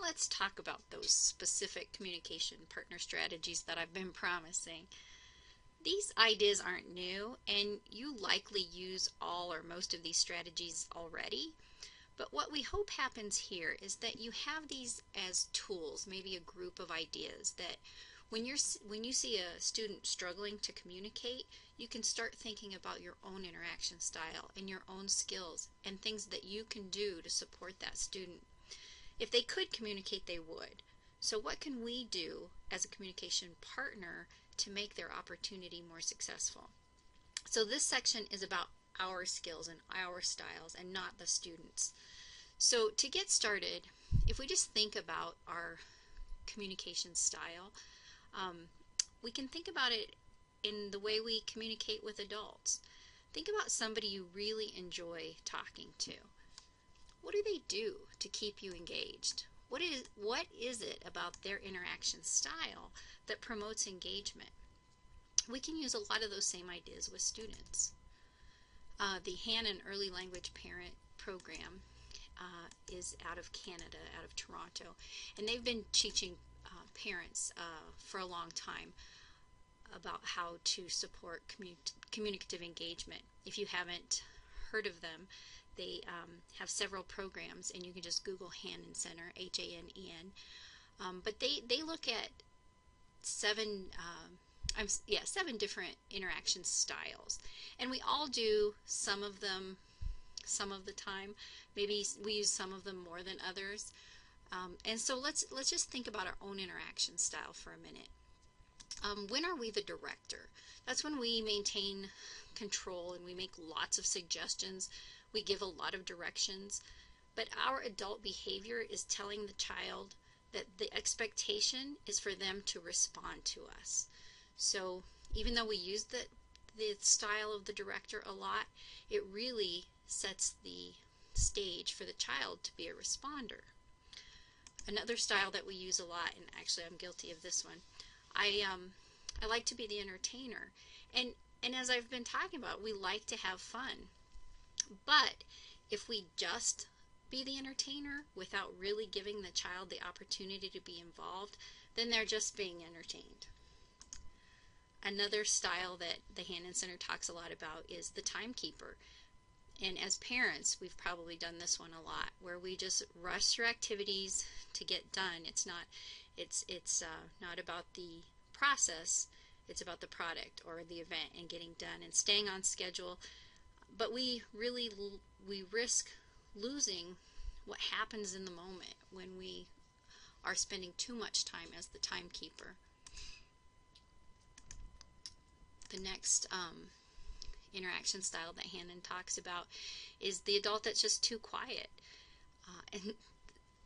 let's talk about those specific communication partner strategies that I've been promising. These ideas aren't new, and you likely use all or most of these strategies already. But what we hope happens here is that you have these as tools, maybe a group of ideas that when you see a student struggling to communicate, you can start thinking about your own interaction style and your own skills and things that you can do to support that student. If they could communicate, they would. So what can we do as a communication partner to make their opportunity more successful? So this section is about our skills and our styles and not the students. So to get started, if we just think about our communication style, we can think about it in the way we communicate with adults. Think about somebody you really enjoy talking to. What do they do to keep you engaged? What is it about their interaction style that promotes engagement? We can use a lot of those same ideas with students. The Hannon Early Language Parent Program is out of Canada, out of Toronto, and they've been teaching parents for a long time about how to support communicative engagement. If you haven't heard of them, they have several programs, and you can just Google Hannon Center, H-A-N-E-N. But they look at seven different interaction styles, and we all do some of them some of the time. Maybe we use some of them more than others. And so let's just think about our own interaction style for a minute. When are we the director? That's when we maintain control and we make lots of suggestions. We give a lot of directions. But our adult behavior is telling the child that the expectation is for them to respond to us. So even though we use the style of the director a lot, it really sets the stage for the child to be a responder. Another style that we use a lot, and actually I'm guilty of this one, I like to be the entertainer. And as I've been talking about, we like to have fun. But if we just be the entertainer without really giving the child the opportunity to be involved, then they're just being entertained. Another style that the Hannon Center talks a lot about is the timekeeper. And as parents, we've probably done this one a lot, where we just rush through activities to get done. It's not about the process, it's about the product or the event and getting done and staying on schedule. But we risk losing what happens in the moment when we are spending too much time as the timekeeper. The next interaction style that Hannon talks about is the adult that's just too quiet. And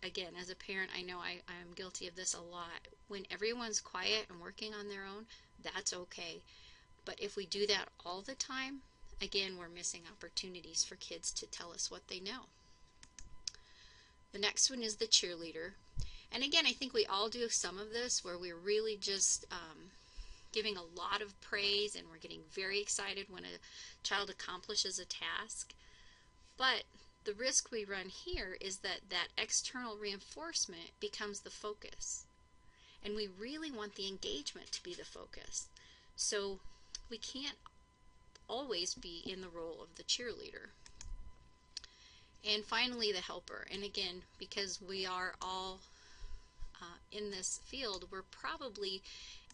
again, as a parent, I know I am guilty of this a lot. When everyone's quiet and working on their own, that's okay. But if we do that all the time, again, we're missing opportunities for kids to tell us what they know. The next one is the cheerleader. And again, I think we all do some of this where we're really just giving a lot of praise and we're getting very excited when a child accomplishes a task. But the risk we run here is that external reinforcement becomes the focus. And we really want the engagement to be the focus. So we can't always be in the role of the cheerleader. And finally, the helper. And again, because we are all in this field, we're probably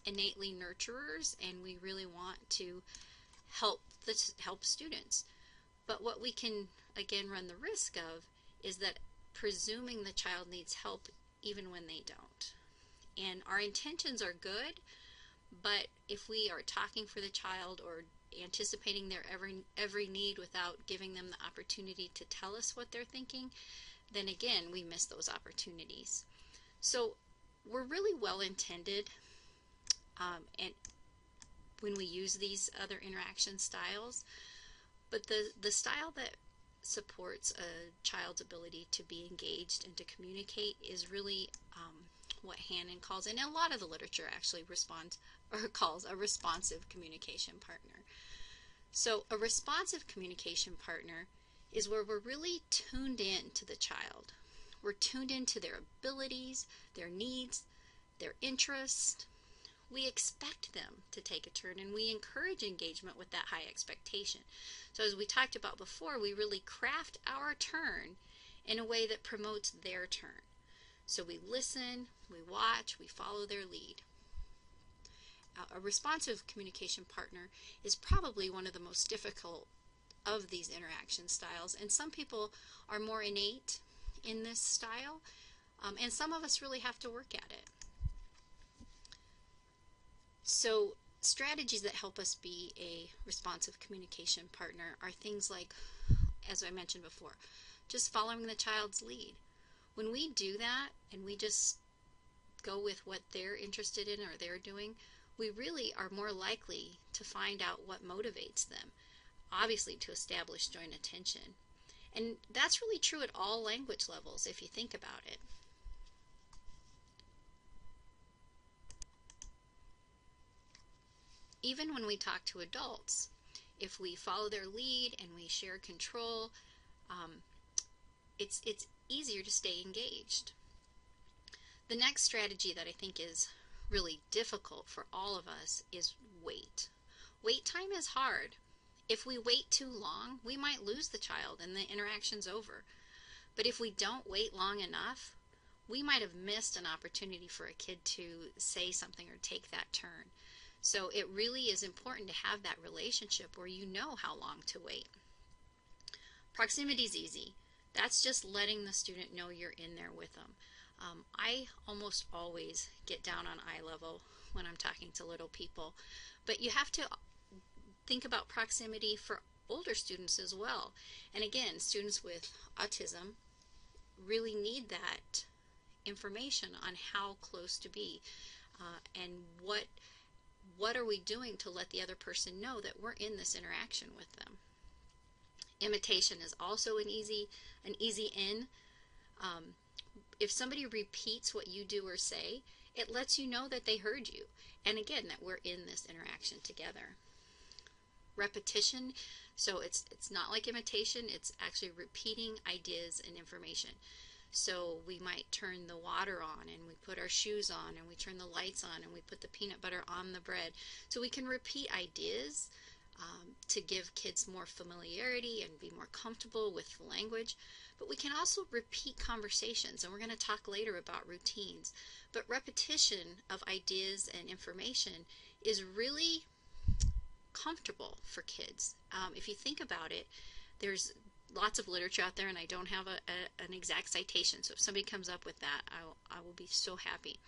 innately nurturers, and we really want to help students. But what we can again run the risk of is that presuming the child needs help even when they don't. And our intentions are good, but if we are talking for the child or anticipating their every need without giving them the opportunity to tell us what they're thinking, then again we miss those opportunities. So we're really well intended, and when we use these other interaction styles, but the style that supports a child's ability to be engaged and to communicate is really what Hannon calls, and a lot of the literature actually calls a responsive communication partner. So a responsive communication partner is where we're really tuned in to the child. We're tuned into their abilities, their needs, their interests. We expect them to take a turn, and we encourage engagement with that high expectation. So as we talked about before, we really craft our turn in a way that promotes their turn. So we listen, we watch, we follow their lead. A responsive communication partner is probably one of the most difficult of these interaction styles, and some people are more innate in this style, and some of us really have to work at it. So strategies that help us be a responsive communication partner are things like, as I mentioned before, just following the child's lead. When we do that and we just go with what they're interested in or they're doing, we really are more likely to find out what motivates them, obviously to establish joint attention. And that's really true at all language levels if you think about it. Even when we talk to adults, if we follow their lead and we share control, it's easier to stay engaged. The next strategy that I think is really difficult for all of us is wait. Wait time is hard. If we wait too long, we might lose the child and the interaction's over. But if we don't wait long enough, we might have missed an opportunity for a kid to say something or take that turn. So it really is important to have that relationship where you know how long to wait. Proximity is easy. That's just letting the student know you're in there with them. I almost always get down on eye level when I'm talking to little people, but you have to think about proximity for older students as well. And again, students with autism really need that information on how close to be and what are we doing to let the other person know that we're in this interaction with them. Imitation is also an easy in. If somebody repeats what you do or say, it lets you know that they heard you, and again, that we're in this interaction together. Repetition, so it's not like imitation, it's actually repeating ideas and information. So we might turn the water on, and we put our shoes on, and we turn the lights on, and we put the peanut butter on the bread. So we can repeat ideas to give kids more familiarity and be more comfortable with the language. But we can also repeat conversations, and we're going to talk later about routines. But repetition of ideas and information is really comfortable for kids. If you think about it, there's lots of literature out there, and I don't have an exact citation, so if somebody comes up with that, I will be so happy.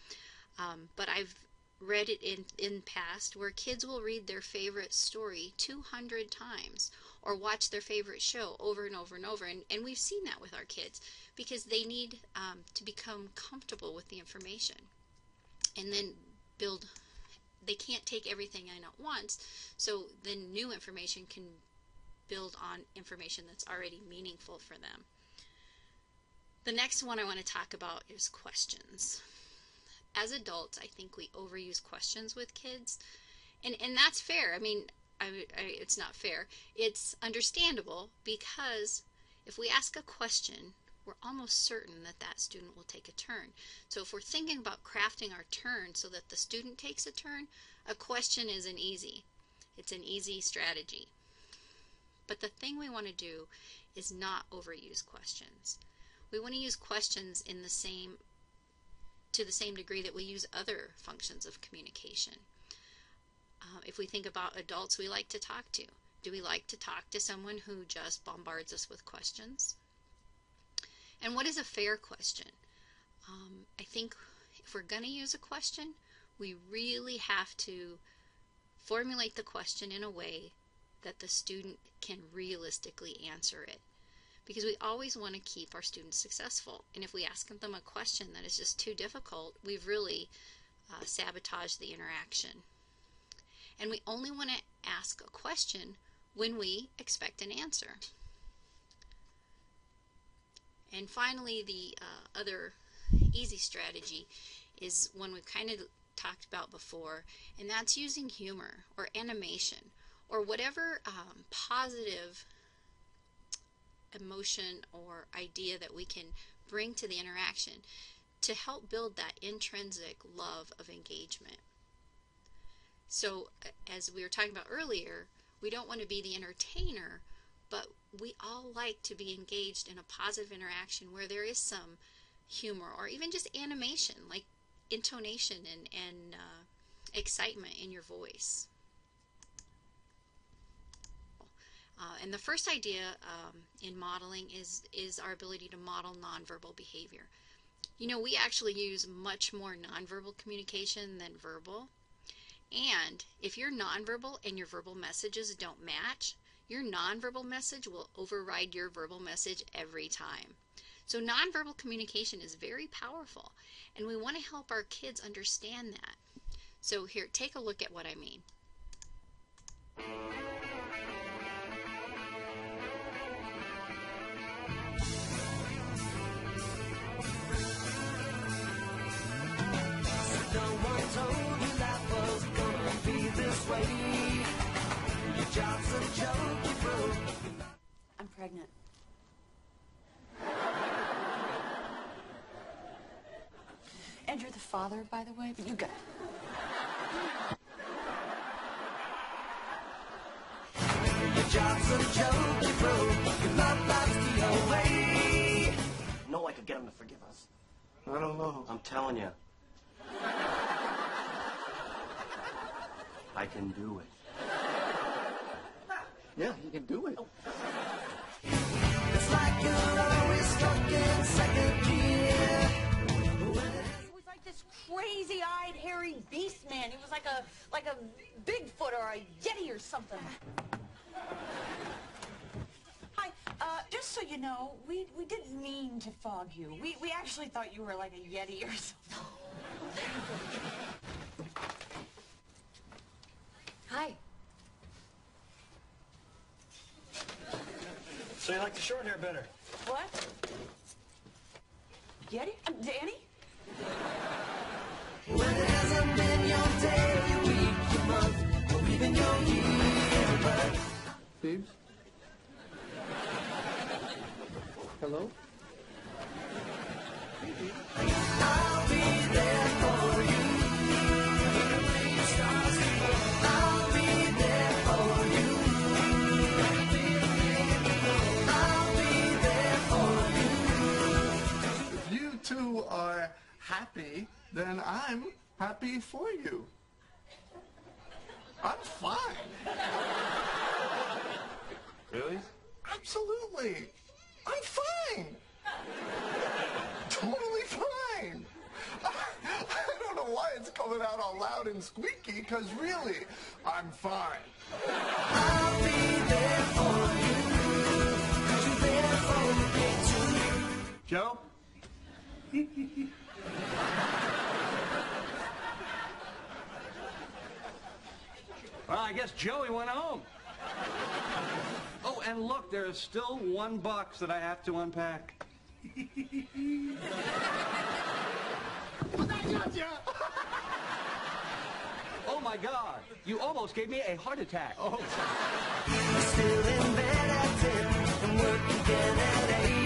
But I've read it in past where kids will read their favorite story 200 times or watch their favorite show over and over and over, and we've seen that with our kids because they need to become comfortable with the information and then build. They can't take everything in at once, so then new information can build on information that's already meaningful for them. The next one I want to talk about is questions. As adults, I think we overuse questions with kids, and that's fair. I mean, it's not fair. It's understandable because if we ask a question, we're almost certain that that student will take a turn. So if we're thinking about crafting our turn so that the student takes a turn, a question is it's an easy strategy. But the thing we want to do is not overuse questions. We want to use questions to the same degree that we use other functions of communication. If we think about adults we like to talk to, do we like to talk to someone who just bombards us with questions? And what is a fair question? I think if we're going to use a question, we really have to formulate the question in a way that the student can realistically answer it. Because we always want to keep our students successful. And if we ask them a question that is just too difficult, we've really sabotaged the interaction. And we only want to ask a question when we expect an answer. And finally, the other easy strategy is one we've kind of talked about before, and that's using humor or animation or whatever positive emotion or idea that we can bring to the interaction to help build that intrinsic love of engagement. So as we were talking about earlier, we don't want to be the entertainer, but we all like to be engaged in a positive interaction where there is some humor or even just animation, like intonation and excitement in your voice. And the first idea in modeling is our ability to model nonverbal behavior. You know, we actually use much more nonverbal communication than verbal. And if you're nonverbal and your verbal messages don't match, your nonverbal message will override your verbal message every time. So nonverbal communication is very powerful, and we want to help our kids understand that. So here, take a look at what I mean. I'm pregnant. And you're the father, by the way? You got it. Your job's a joke, you broke. Your love life's the way. No, I could get him to forgive us. I don't know. I'm telling you. I can do it. Yeah, you can do it. It's like you're always stuck in second gear. He was like this crazy-eyed, hairy beast man. He was like a Bigfoot or a Yeti or something. Hi, just so you know, we didn't mean to fog you. We actually thought you were like a Yeti or something. Hi. So you like the short hair better? What? Yeti? Danny? When it hasn't been your day, your week, your month, or even your year, but... Phoebes? Hello? I'll be there for you. I'll be there for you. I'll be there for you. If you two are happy, then I'm happy for you. I'm fine. Really? Absolutely. I'm fine. Totally fine. I don't know why it's coming out all loud and squeaky, because really, I'm fine. I'll be there for you. 'Cause you're there for me too. Joe? Well, I guess Joey went home. Oh, and look, there's still one box that I have to unpack. Oh, my God. You almost gave me a heart attack. Oh, Still in bed at 10 and work again at 8.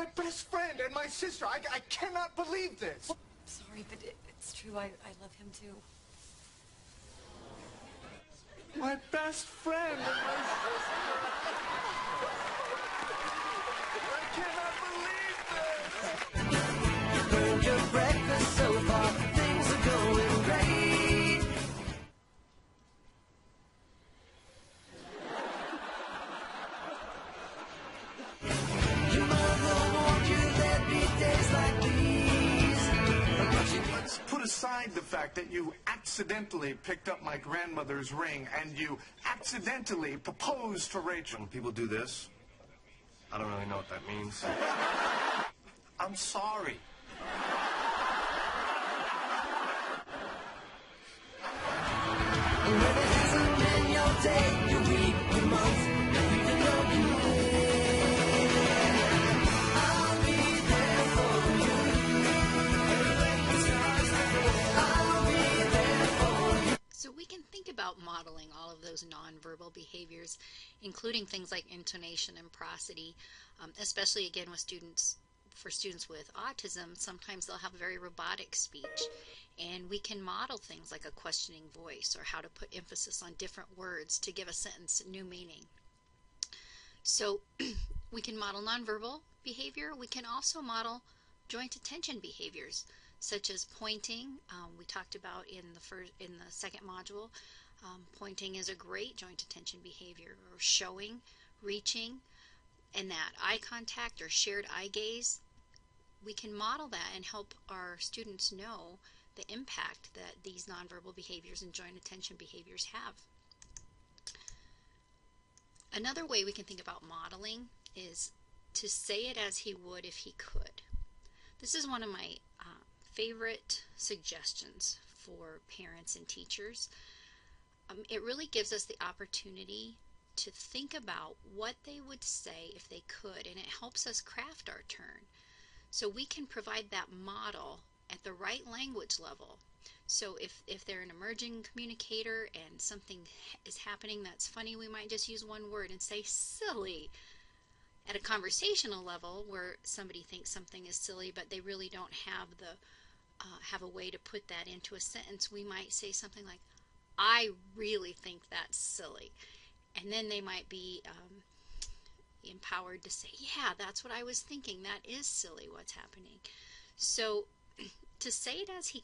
my best friend and my sister. I cannot believe this. Sorry, but it's true. I love him too. My best friend and my sister. I cannot believe this. Burned your breakfast so far. Things are going great. Your mother warned you there'd be days like these. Let's put aside the fact that you accidentally picked up my grandmother's ring and you accidentally proposed to Rachel. When people do this, I don't really know what that means. I'm sorry. And when it hasn't been your day, your week, your month, even your year, I'll be there for you. I'll be there for you. So we can think about modeling all of those nonverbal behaviors, including things like intonation and prosody, especially again with students. For students with autism, sometimes they'll have very robotic speech, and we can model things like a questioning voice or how to put emphasis on different words to give a sentence new meaning. So we can model nonverbal behavior. We can also model joint attention behaviors, such as pointing. We talked about in the second module. Pointing is a great joint attention behavior, or showing, reaching, and that eye contact or shared eye gaze. We can model that and help our students know the impact that these nonverbal behaviors and joint attention behaviors have. Another way we can think about modeling is to say it as he would if he could. This is one of my favorite suggestions for parents and teachers. It really gives us the opportunity to think about what they would say if they could, and it helps us craft our turn. So we can provide that model at the right language level. So if they're an emerging communicator and something is happening that's funny, we might just use one word and say silly. At a conversational level where somebody thinks something is silly but they really don't have a way to put that into a sentence, we might say something like, I really think that's silly. And then they might be empowered to say, yeah, that's what I was thinking. That is silly what's happening. So to say it as he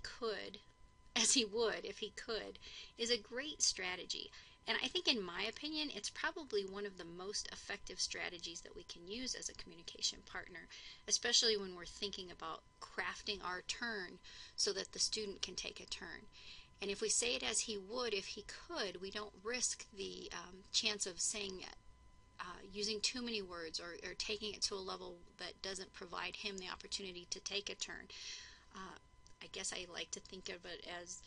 would if he could, is a great strategy. And I think, in my opinion, it's probably one of the most effective strategies that we can use as a communication partner, especially when we're thinking about crafting our turn so that the student can take a turn. And if we say it as he would if he could, we don't risk the chance of saying using too many words or taking it to a level that doesn't provide him the opportunity to take a turn. I guess I like to think of it as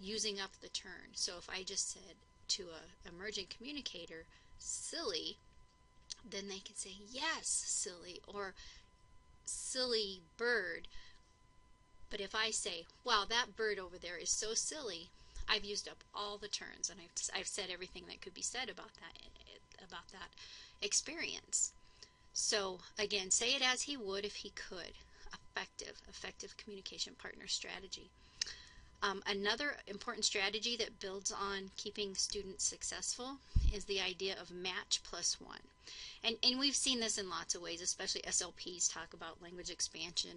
using up the turn. So if I just said to an emerging communicator, silly, then they can say, yes, silly, or silly bird. But if I say, wow, that bird over there is so silly, I've used up all the turns, and I've said everything that could be said about that experience. So again, say it as he would if he could. Effective communication partner strategy. Another important strategy that builds on keeping students successful is the idea of match plus one. And we've seen this in lots of ways, especially SLPs talk about language expansion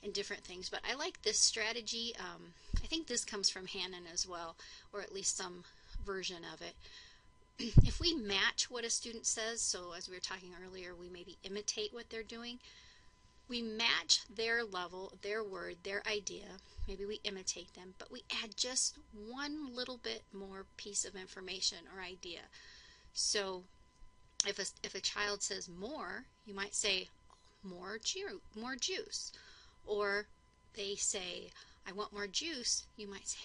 and different things. But I like this strategy. I think this comes from Hannon as well, or at least some version of it. If we match what a student says, so as we were talking earlier, we maybe imitate what they're doing. We match their level, their word, their idea. Maybe we imitate them, but we add just one little bit more piece of information or idea. So if a child says more, you might say more juice. Or they say, I want more juice, you might say,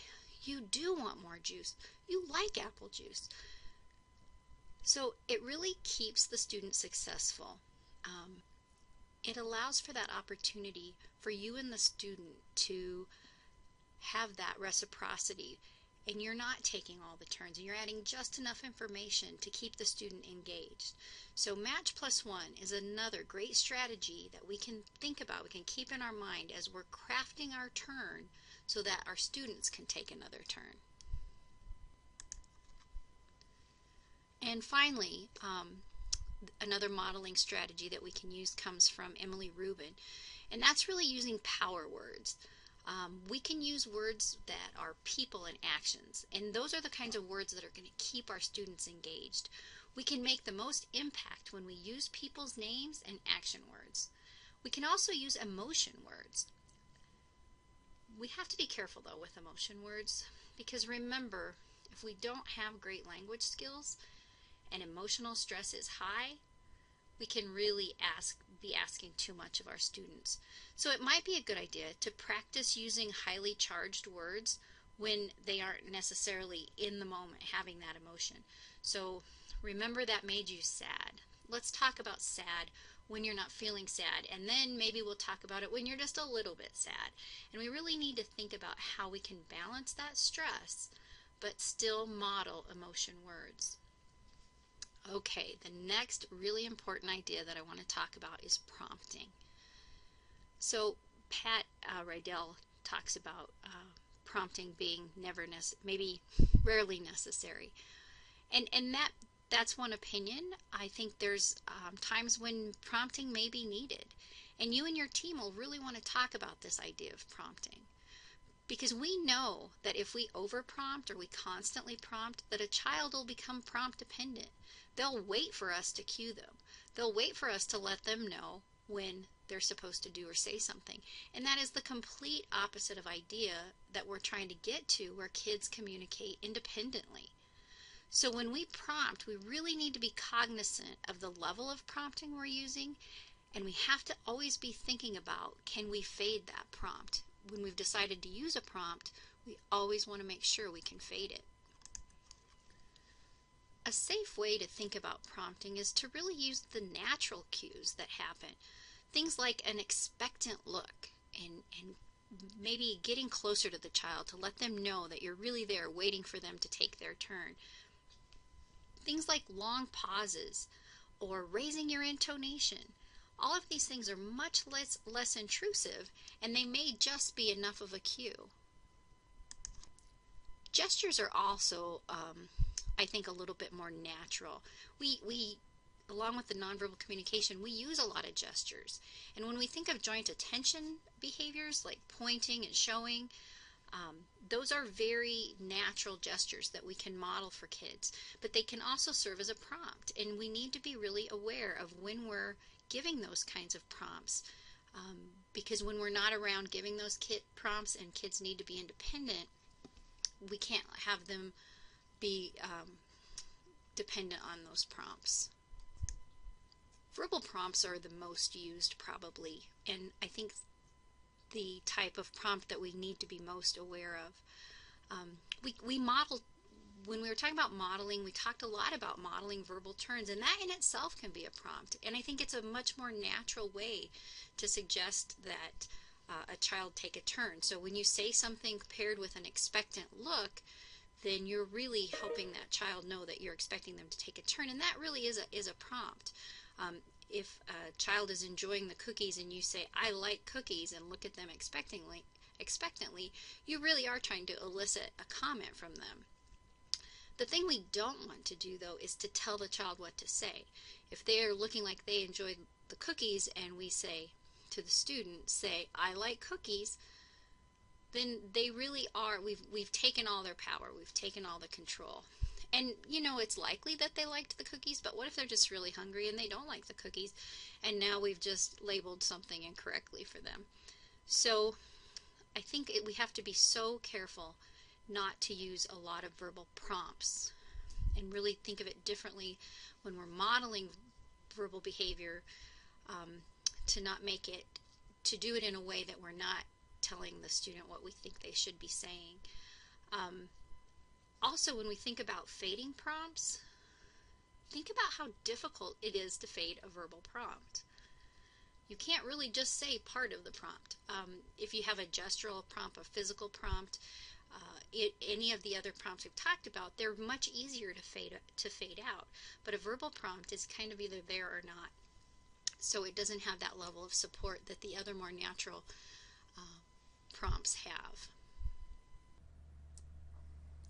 you do want more juice. You like apple juice. So it really keeps the student successful. It allows for that opportunity for you and the student to have that reciprocity, and you're not taking all the turns, and you're adding just enough information to keep the student engaged. So match plus one is another great strategy that we can think about, we can keep in our mind as we're crafting our turn so that our students can take another turn. And finally, another modeling strategy that we can use comes from Emily Rubin, and that's really using power words. We can use words that are people and actions, and those are the kinds of words that are going to keep our students engaged. We can make the most impact when we use people's names and action words. We can also use emotion words. We have to be careful though with emotion words, because remember, if we don't have great language skills and emotional stress is high, we can really be asking too much of our students. So it might be a good idea to practice using highly charged words when they aren't necessarily in the moment having that emotion. So remember that made you sad. Let's talk about sad when you're not feeling sad, and then maybe we'll talk about it when you're just a little bit sad. And we really need to think about how we can balance that stress, but still model emotion words. Okay, the next really important idea that I want to talk about is prompting. So Pat Rydell talks about prompting being maybe rarely necessary, and that's one opinion. I think there's times when prompting may be needed, and you and your team will really want to talk about this idea of prompting, because we know that if we over prompt or we constantly prompt, that a child will become prompt dependent. They'll wait for us to cue them. They'll wait for us to let them know when they're supposed to do or say something. And that is the complete opposite of idea that we're trying to get to, where kids communicate independently. So when we prompt, we really need to be cognizant of the level of prompting we're using, and we have to always be thinking about, can we fade that prompt? When we've decided to use a prompt, we always want to make sure we can fade it. A safe way to think about prompting is to really use the natural cues that happen. Things like an expectant look and maybe getting closer to the child to let them know that you're really there waiting for them to take their turn. Things like long pauses or raising your intonation. All of these things are much less intrusive, and they may just be enough of a cue. Gestures are also I think a little bit more natural. We along with the nonverbal communication, we use a lot of gestures. And when we think of joint attention behaviors like pointing and showing, those are very natural gestures that we can model for kids. But they can also serve as a prompt, and we need to be really aware of when we're giving those kinds of prompts. Because when we're not around giving those prompts and kids need to be independent, we can't have them be dependent on those prompts. Verbal prompts are the most used probably, and I think the type of prompt that we need to be most aware of. We model, when we were talking about modeling, we talked a lot about modeling verbal turns, and that in itself can be a prompt. And I think it's a much more natural way to suggest that a child take a turn. So when you say something paired with an expectant look, then you're really helping that child know that you're expecting them to take a turn, and that really is a prompt. If a child is enjoying the cookies and you say, "I like cookies," and look at them expectantly, you really are trying to elicit a comment from them. The thing we don't want to do, though, is to tell the child what to say. If they are looking like they enjoyed the cookies and we say to the student, say, "I like cookies," then they really are, we've taken all their power, we've taken all the control. And you know, it's likely that they liked the cookies, but what if they're just really hungry and they don't like the cookies, and now we've just labeled something incorrectly for them? So I think we have to be so careful not to use a lot of verbal prompts and really think of it differently when we're modeling verbal behavior, to do it in a way that we're not telling the student what we think they should be saying. Also, when we think about fading prompts, think about how difficult it is to fade a verbal prompt. You can't really just say part of the prompt. If you have a gestural prompt, a physical prompt, any of the other prompts we've talked about, they're much easier to fade out. But a verbal prompt is kind of either there or not. So it doesn't have that level of support that the other more natural prompts have.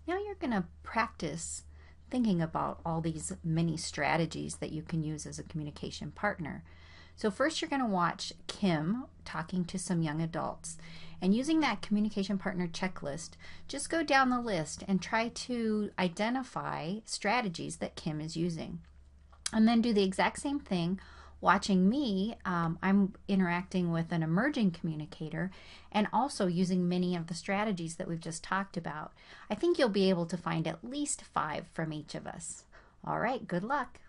Now you're going to practice thinking about all these many strategies that you can use as a communication partner. So first you're going to watch Kim talking to some young adults, and using that communication partner checklist, just go down the list and try to identify strategies that Kim is using. And then do the exact same thing watching me. I'm interacting with an emerging communicator and also using many of the strategies that we've just talked about. I think you'll be able to find at least 5 from each of us. All right, good luck.